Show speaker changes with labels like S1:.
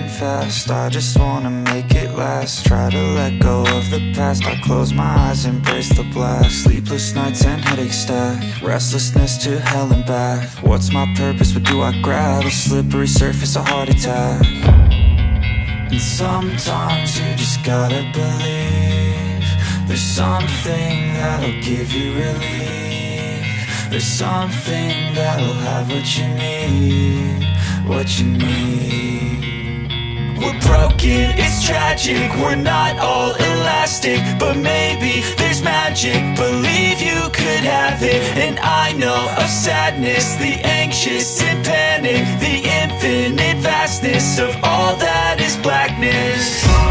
S1: moving fast, I just wanna make it last. Try to let go of the past, I close my eyes, embrace the blast. Sleepless nights and headaches stack, restlessness to hell and back. What's my purpose, what do I grab? A slippery surface, a heart attack. And sometimes you just gotta believe there's something that'll give you relief. There's something that'll have what you need, what you need. We're broken, it's tragic, we're not all elastic, but maybe there's magic, believe you could have it. And I know of sadness, the anxious and panic, the infinite vastness of all that is blackness.